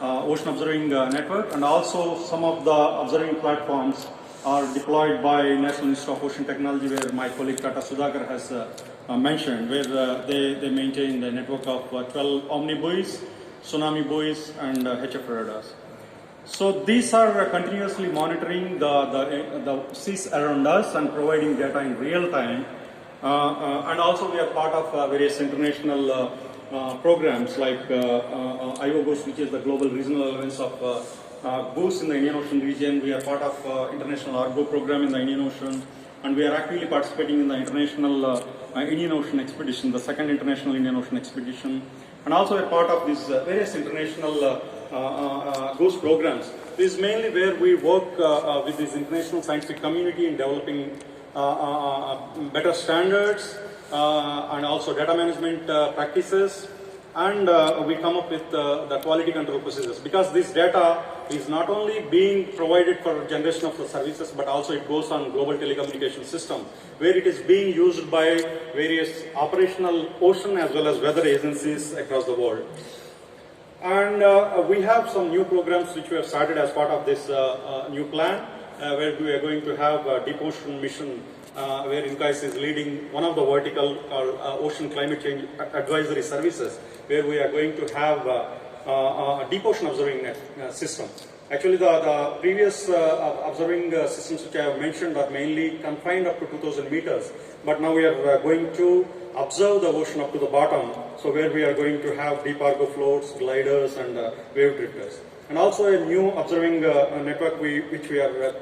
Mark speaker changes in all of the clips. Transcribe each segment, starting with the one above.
Speaker 1: ocean observing network, and also some of the observing platforms are deployed by National Institute of Ocean Technology, where my colleague Tata Sudhakar has mentioned, where they maintain the network of 12 Omni buoys, tsunami buoys, and HF radars. So these are continuously monitoring the seas around us and providing data in real time. And also we are part of various international programs like IOGOS, which is the Global Regional Alliance of Goose in the Indian Ocean region. We are part of International Argo program in the Indian Ocean, and we are actively participating in the International Indian Ocean Expedition, the second International Indian Ocean Expedition, and also a part of these various international Goose programs. This is mainly where we work with this international scientific community in developing better standards and also data management practices, and we come up with the quality control procedures, because this data is not only being provided for generation of the services, but also it goes on global telecommunication system, where it is being used by various operational ocean as well as weather agencies across the world. And we have some new programs which we have started as part of this new plan, where we are going to have a deep ocean mission, where INCAIS is leading one of the vertical called Ocean Climate Change Advisory Services, where we are going to have a deep ocean observing system. Actually, the previous observing systems which I have mentioned are mainly confined up to 2000 meters, but now we are going to observe the ocean up to the bottom, so where we are going to have deep cargo floats, gliders, and wave drifters. And also a new observing network which we are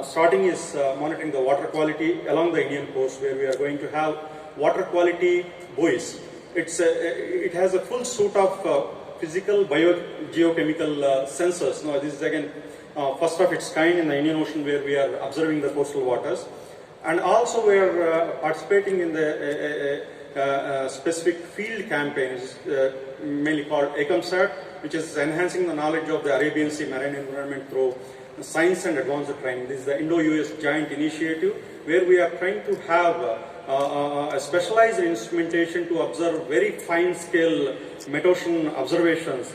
Speaker 1: starting is monitoring the water quality along the Indian coast, where we are going to have water quality buoys. It has a full suite of physical, geochemical sensors. Now, this is again first of its kind in the Indian Ocean, where we are observing the coastal waters. And also we are participating in the specific field campaigns, mainly called ECOMSAT, which is enhancing the knowledge of the Arabian Sea marine environment through science and advanced training. This is the Indo-US Joint Initiative, where we are trying to have a specialized instrumentation to observe very fine-scale metocean observations.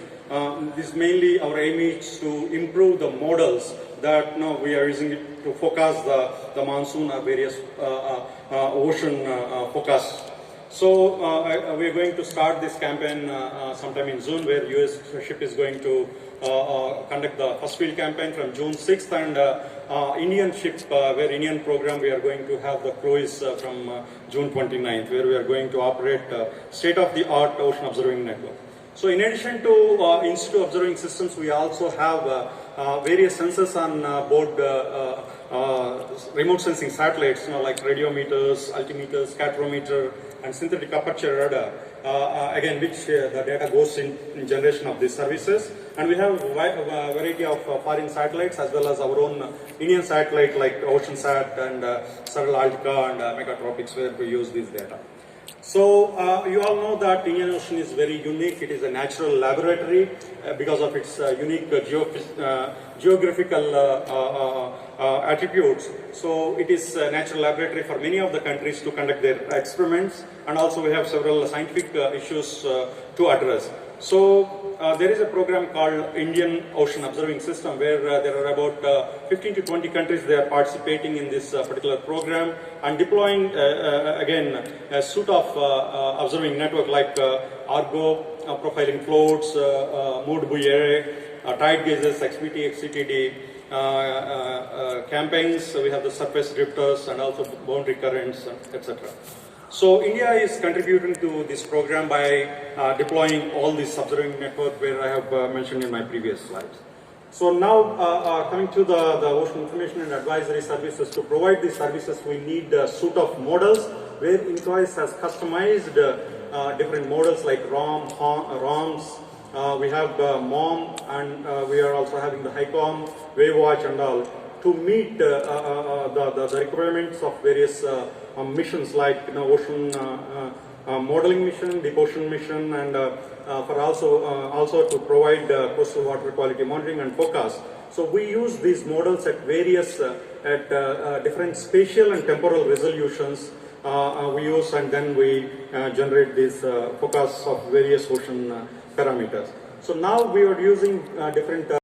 Speaker 1: This mainly our aim is to improve the models that we are using it to forecast the monsoon or various ocean forecasts. So we are going to start this campaign sometime in June, where US ship is going to conduct the first field campaign from June 6th, and Indian ship, where Indian program, we are going to have the cruise from June 29th, where we are going to operate state-of-the-art ocean observing network. So in addition to in-situ observing systems, we also have various sensors on board remote sensing satellites, like radiometers, altimeters, scatterometer, and synthetic aperture radar, again, which the data goes in generation of these services. And we have a variety of foreign satellites, as well as our own Indian satellite like OceanSat and Saral Altica and Megatropics, where we use this data. So you all know that Indian Ocean is very unique. It is a natural laboratory because of its unique geographical attributes. So it is a natural laboratory for many of the countries to conduct their experiments, and also we have several scientific issues to address. So there is a program called Indian Ocean Observing System, where there are about 15 to 20 countries they are participating in this particular program and deploying again a suite of observing network like Argo, profiling floats, moored buoy array, tide gauges, XBT, XCTD, campaigns. So we have the surface drifters and also boundary currents, etc. So India is contributing to this program by deploying all these observing network, where I have mentioned in my previous slides. So now coming to the Ocean Information and Advisory Services, to provide these services we need a suite of models, where INCAIS has customized different models like ROMs, we have MOM, and we are also having the HICOM, WaveWatch and all, to meet the requirements of various missions like ocean modeling mission, deep ocean mission, and for also to provide coastal water quality monitoring and forecast. So we use these models at various different spatial and temporal resolutions we use, and then we generate these forecasts of various ocean parameters. So now we are using different